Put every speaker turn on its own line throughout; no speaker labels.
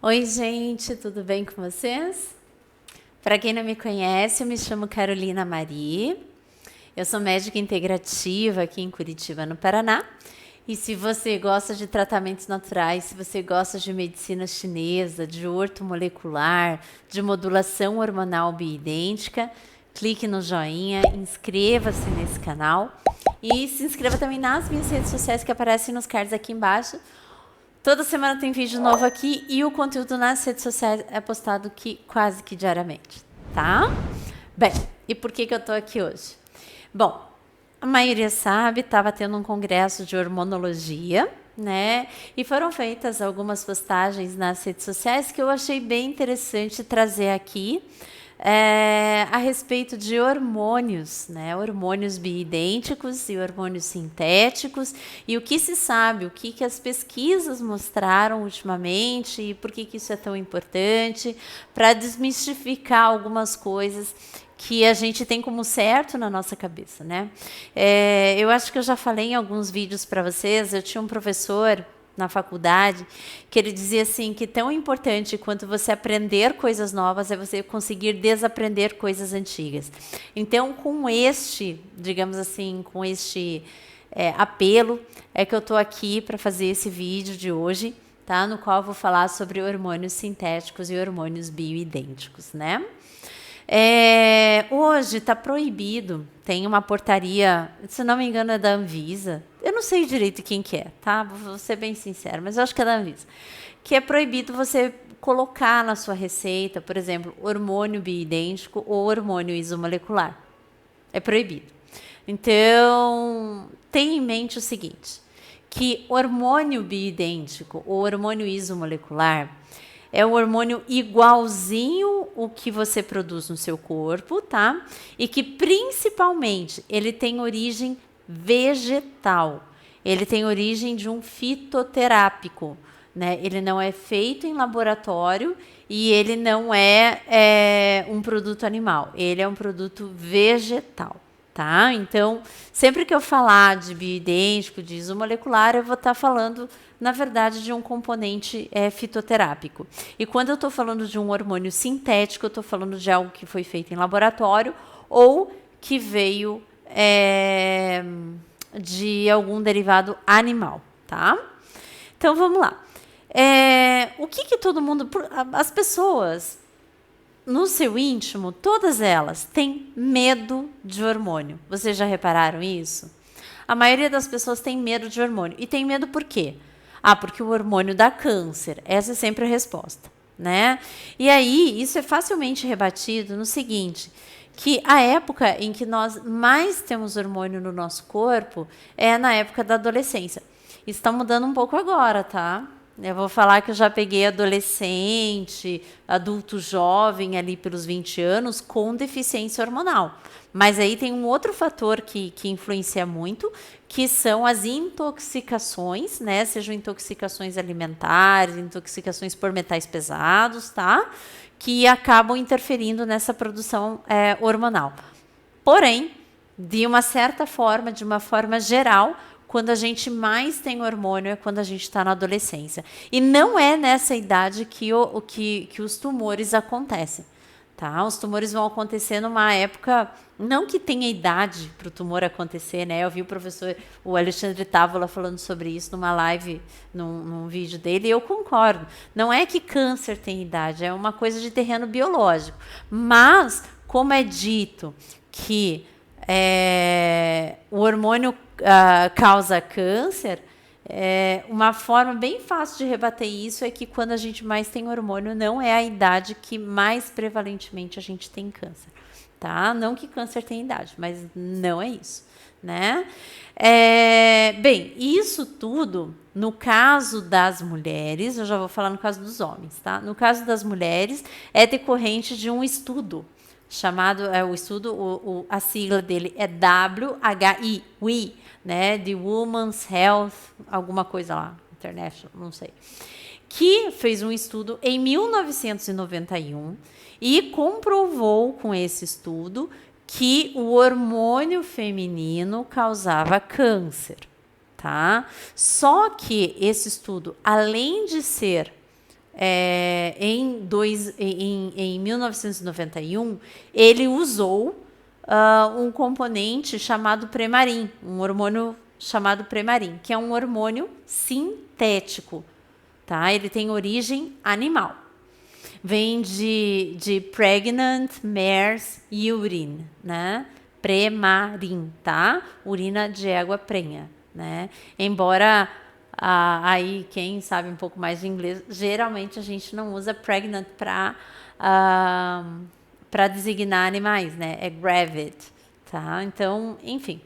Oi, gente, tudo bem com vocês? Para quem não me conhece, eu me chamo Carolina Mari. Eu sou médica integrativa aqui em Curitiba, no Paraná. E se você gosta de tratamentos naturais, se você gosta de medicina chinesa, de ortomolecular, de modulação hormonal bioidêntica, clique no joinha, inscreva-se nesse canal e se inscreva também nas minhas redes sociais que aparecem nos cards aqui embaixo. Toda semana tem vídeo novo aqui e o conteúdo nas redes sociais é postado aqui quase que diariamente, tá? Bem, e por que eu tô aqui hoje? Bom, a maioria sabe, estava tendo um congresso de hormonologia, né? E foram feitas algumas postagens nas redes sociais que eu achei bem interessante trazer aqui. A respeito de hormônios, né? Hormônios bioidênticos e hormônios sintéticos, e o que se sabe, o que as pesquisas mostraram ultimamente e por que isso é tão importante, para desmistificar algumas coisas que a gente tem como certo na nossa cabeça, né? Eu acho que eu já falei em alguns vídeos para vocês, eu tinha um professor na faculdade, que ele dizia assim, que tão importante quanto você aprender coisas novas é você conseguir desaprender coisas antigas. Então, com este, digamos assim, com este apelo, é que eu estou aqui para fazer esse vídeo de hoje, tá? No qual eu vou falar sobre hormônios sintéticos e hormônios bioidênticos, né? Hoje está proibido, tem uma portaria, se não me engano é da Anvisa, eu não sei direito quem que é, tá? Vou ser bem sincera, mas eu acho que é da Anvisa, que é proibido você colocar na sua receita, por exemplo, hormônio bioidêntico ou hormônio isomolecular. É proibido. Então, tenha em mente o seguinte, que hormônio bioidêntico ou hormônio isomolecular é um hormônio igualzinho o que você produz no seu corpo, tá? E que principalmente ele tem origem vegetal. Ele tem origem de um fitoterápico, né? Ele não é feito em laboratório e ele não é um produto animal. Ele é um produto vegetal. Tá? Então, sempre que eu falar de bioidêntico, de isomolecular, eu vou estar falando, na verdade, de um componente fitoterápico. E quando eu estou falando de um hormônio sintético, eu estou falando de algo que foi feito em laboratório ou que veio de algum derivado animal, tá? Então, vamos lá. O que todo mundo... As pessoas... No seu íntimo, todas elas têm medo de hormônio. Vocês já repararam isso? A maioria das pessoas tem medo de hormônio. E tem medo por quê? Porque o hormônio dá câncer. Essa é sempre a resposta, né? E aí, isso é facilmente rebatido no seguinte, que a época em que nós mais temos hormônio no nosso corpo é na época da adolescência. Isso está mudando um pouco agora, tá? Eu vou falar que eu já peguei adolescente, adulto jovem ali pelos 20 anos com deficiência hormonal. Mas aí tem um outro fator que influencia muito, que são as intoxicações, né? Sejam intoxicações alimentares, intoxicações por metais pesados, tá? Que acabam interferindo nessa produção hormonal. Porém, de uma certa forma, de uma forma geral, quando a gente mais tem hormônio é quando a gente está na adolescência. E não é nessa idade que os tumores acontecem. Tá? Os tumores vão acontecer numa época, não que tenha idade para o tumor acontecer, né? Eu vi o professor, o Alexandre Távola, falando sobre isso numa live, num vídeo dele, e eu concordo. Não é que câncer tem idade, é uma coisa de terreno biológico. Mas, como é dito que o hormônio causa câncer, uma forma bem fácil de rebater isso é que quando a gente mais tem hormônio, não é a idade que mais prevalentemente a gente tem câncer, tá? Não que câncer tem idade, mas não é isso, né? Bem, isso tudo, no caso das mulheres, eu já vou falar no caso dos homens, tá? No caso das mulheres, é decorrente de um estudo chamado, o estudo, a sigla dele é WHI, né, de Women's Health, alguma coisa lá, International, não sei, que fez um estudo em 1991 e comprovou com esse estudo que o hormônio feminino causava câncer, tá? Só que esse estudo, além de ser em 1991, ele usou um componente chamado Premarin, um hormônio chamado Premarin, que é um hormônio sintético, tá? Ele tem origem animal. Vem de Pregnant Mare's Urine, né? Premarin, tá? Urina de égua prenha, né? Embora aí quem sabe um pouco mais de inglês, geralmente a gente não usa pregnant para designar animais, né? É gravid, tá? Então, enfim.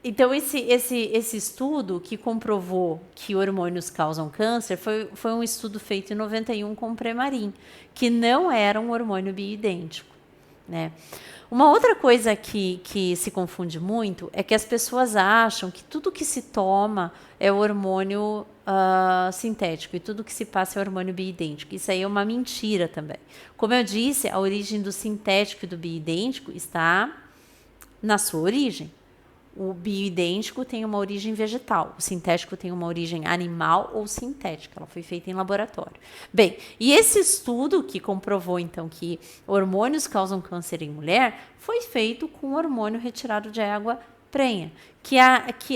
Então, esse estudo que comprovou que hormônios causam câncer foi um estudo feito em 91 com Premarin, que não era um hormônio bioidêntico, né? Uma outra coisa que se confunde muito é que as pessoas acham que tudo que se toma é hormônio sintético e tudo que se passa é hormônio bioidêntico. Isso aí é uma mentira também. Como eu disse, a origem do sintético e do bioidêntico está na sua origem. O bioidêntico tem uma origem vegetal, o sintético tem uma origem animal ou sintética, ela foi feita em laboratório. Bem, e esse estudo que comprovou então que hormônios causam câncer em mulher foi feito com hormônio retirado de água prenha, que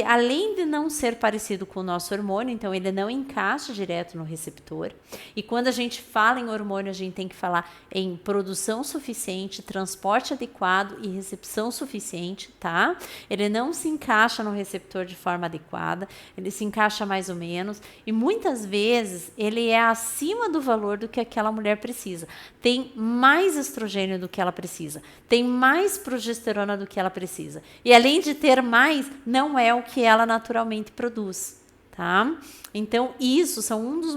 além de não ser parecido com o nosso hormônio, então ele não encaixa direto no receptor. E quando a gente fala em hormônio, a gente tem que falar em produção suficiente, transporte adequado e recepção suficiente, tá? Ele não se encaixa no receptor de forma adequada, ele se encaixa mais ou menos, e muitas vezes ele é acima do valor do que aquela mulher precisa. Tem mais estrogênio do que ela precisa, tem mais progesterona do que ela precisa. E além de ter mais, não é o que ela naturalmente produz, tá? Então, esse é um dos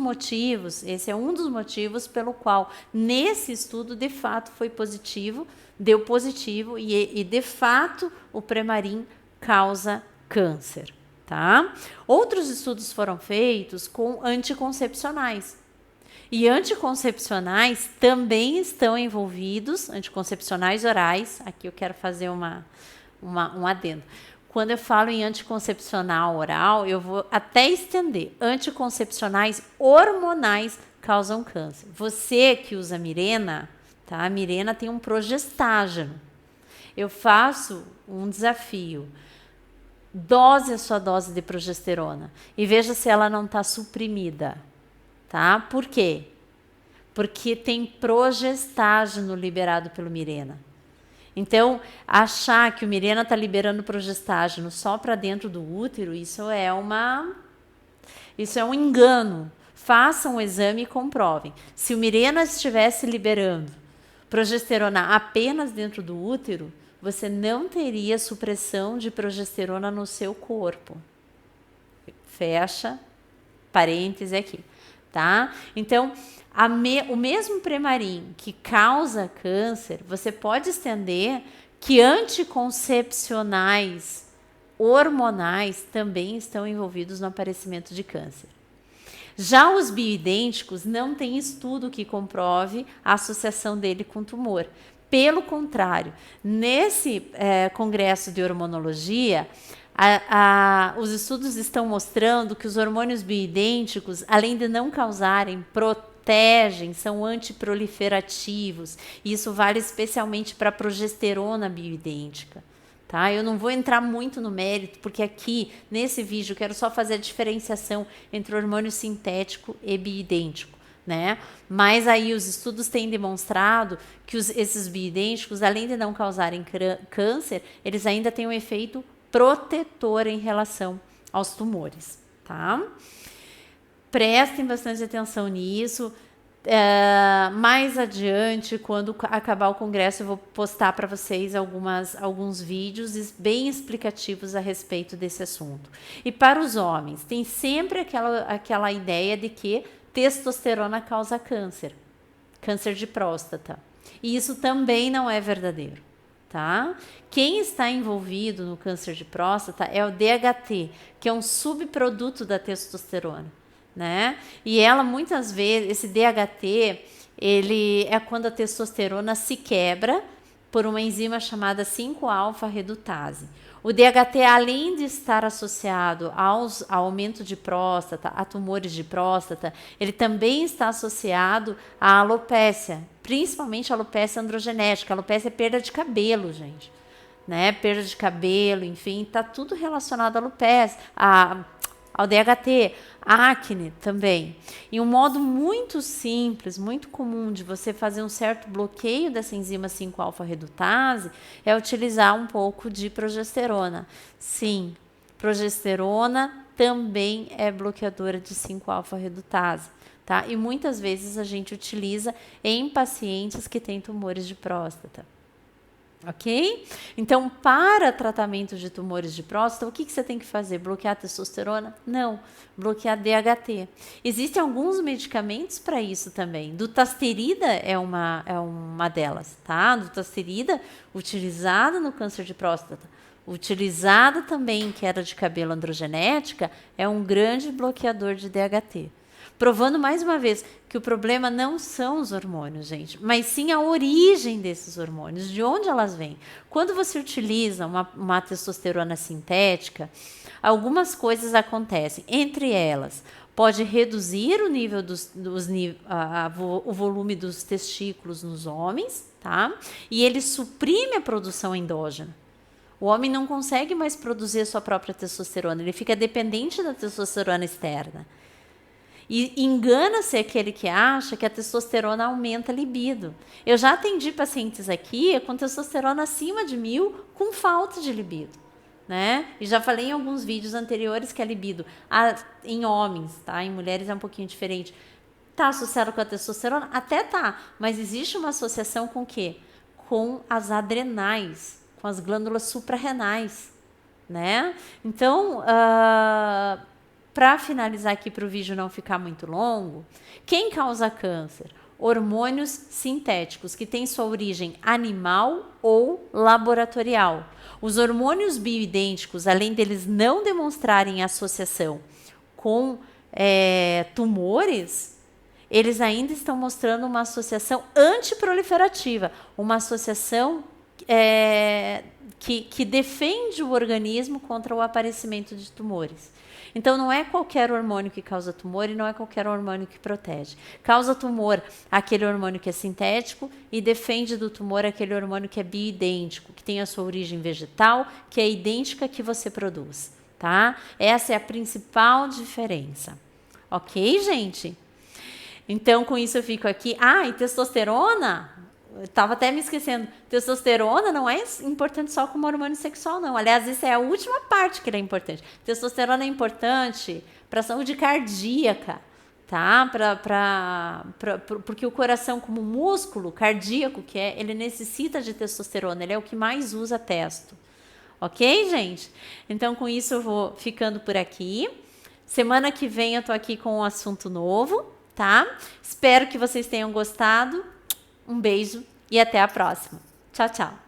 motivos pelo qual nesse estudo, de fato, foi positivo, deu positivo e de fato, o Premarin causa câncer, tá? Outros estudos foram feitos com anticoncepcionais. E anticoncepcionais também estão envolvidos, anticoncepcionais orais, aqui eu quero fazer um adendo. Quando eu falo em anticoncepcional oral, eu vou até estender. Anticoncepcionais hormonais causam câncer. Você que usa Mirena, tá? A Mirena tem um progestágeno. Eu faço um desafio. Dose a sua dose de progesterona e veja se ela não está suprimida, tá? Por quê? Porque tem progestágeno liberado pelo Mirena. Então, achar que o Mirena está liberando progestágeno só para dentro do útero, isso é um engano. Façam um exame e comprovem. Se o Mirena estivesse liberando progesterona apenas dentro do útero, você não teria supressão de progesterona no seu corpo. Fecha parêntese aqui, tá? Então, o mesmo Premarin que causa câncer, você pode estender que anticoncepcionais hormonais também estão envolvidos no aparecimento de câncer. Já os bioidênticos não tem estudo que comprove a associação dele com tumor. Pelo contrário, nesse congresso de hormonologia, os estudos estão mostrando que os hormônios bioidênticos, além de não causarem, protegem, são antiproliferativos. Isso vale especialmente para a progesterona bioidêntica. Tá? Eu não vou entrar muito no mérito, porque aqui, nesse vídeo, eu quero só fazer a diferenciação entre hormônio sintético e bioidêntico, né? Mas aí os estudos têm demonstrado que esses bioidênticos, além de não causarem câncer, eles ainda têm um efeito protetor em relação aos tumores, tá? Prestem bastante atenção nisso. Mais adiante, quando acabar o congresso, eu vou postar para vocês alguns vídeos bem explicativos a respeito desse assunto. E para os homens, tem sempre aquela ideia de que testosterona causa câncer de próstata. E isso também não é verdadeiro, tá? Quem está envolvido no câncer de próstata é o DHT, que é um subproduto da testosterona, né? E ela, muitas vezes, esse DHT, ele é quando a testosterona se quebra por uma enzima chamada 5-alfa redutase. O DHT, além de estar associado ao aumento de próstata, a tumores de próstata, ele também está associado à alopécia, principalmente a alopécia androgenética. A alopécia é perda de cabelo, gente. Né? Perda de cabelo, enfim, está tudo relacionado à alopécia, ao DHT, acne também. E um modo muito simples, muito comum de você fazer um certo bloqueio dessa enzima 5-alfa-redutase é utilizar um pouco de progesterona. Sim, progesterona também é bloqueadora de 5-alfa-redutase. Tá? E muitas vezes a gente utiliza em pacientes que têm tumores de próstata. Ok? Então, para tratamento de tumores de próstata, o que você tem que fazer? Bloquear a testosterona? Não, bloquear DHT. Existem alguns medicamentos para isso também. Dutasterida é uma delas, tá? Dutasterida utilizada no câncer de próstata, utilizada também em queda de cabelo androgenética, é um grande bloqueador de DHT. Provando mais uma vez que o problema não são os hormônios, gente, mas sim a origem desses hormônios, de onde elas vêm. Quando você utiliza uma testosterona sintética, algumas coisas acontecem. Entre elas, pode reduzir o nível o volume dos testículos nos homens, tá? E ele suprime a produção endógena. O homem não consegue mais produzir a sua própria testosterona, ele fica dependente da testosterona externa. E engana-se aquele que acha que a testosterona aumenta a libido. Eu já atendi pacientes aqui com testosterona acima de 1000 com falta de libido. Né? E já falei em alguns vídeos anteriores que a libido em homens, tá? Em mulheres é um pouquinho diferente. Está associado com a testosterona? Até tá, mas existe uma associação com o quê? Com as adrenais, com as glândulas suprarrenais. Né? Então, para finalizar aqui, para o vídeo não ficar muito longo, quem causa câncer? Hormônios sintéticos, que têm sua origem animal ou laboratorial. Os hormônios bioidênticos, além deles não demonstrarem associação com tumores, eles ainda estão mostrando uma associação antiproliferativa, uma associação que defende o organismo contra o aparecimento de tumores. Então, não é qualquer hormônio que causa tumor e não é qualquer hormônio que protege. Causa tumor aquele hormônio que é sintético e defende do tumor aquele hormônio que é bioidêntico, que tem a sua origem vegetal, que é idêntica que você produz. Tá? Essa é a principal diferença. Ok, gente? Então, com isso eu fico aqui. E testosterona? Estava até me esquecendo, testosterona não é importante só como hormônio sexual, não. Aliás, isso é a última parte que ele é importante. Testosterona é importante para a saúde cardíaca, tá? Porque o coração, como músculo cardíaco que é, ele necessita de testosterona, ele é o que mais usa testo. Ok, gente? Então, com isso eu vou ficando por aqui. Semana que vem eu tô aqui com um assunto novo, tá? Espero que vocês tenham gostado. Um beijo e até a próxima. Tchau, tchau.